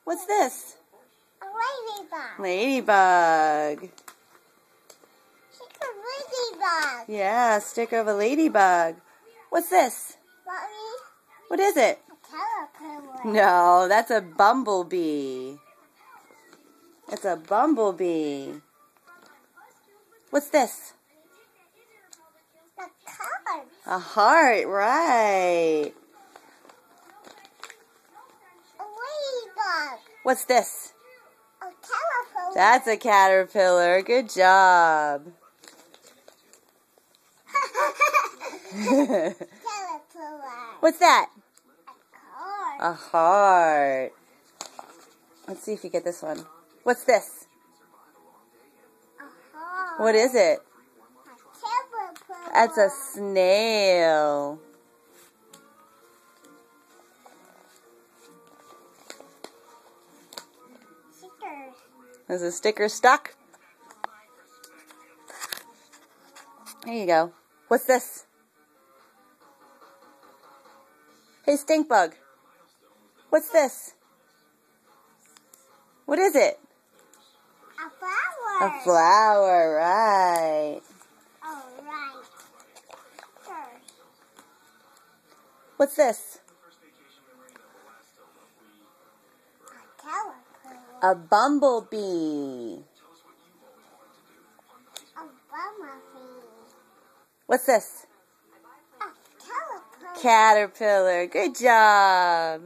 What's this? A ladybug. Ladybug. Sticker ladybug. Yeah, sticker of a ladybug. What's this? Mommy, What is it? a caterpillar. No, that's a bumblebee. It's a bumblebee. What's this? The colors. A heart, right. A ladybug. What's this? A caterpillar. That's a caterpillar. Good job. Caterpillar. What's that? A car. A heart. Let's see if you get this one. What's this? A heart. What is it? A caterpillar. That's a snail. Stickers. There's a sticker stuck. There you go. What's this? Hey, stink bug. What's this? What is it? A flower. A flower, right. All right. Stickers. What's this? A caterpillar. A bumblebee. A bumblebee. What's this? A caterpillar. Caterpillar. Good job.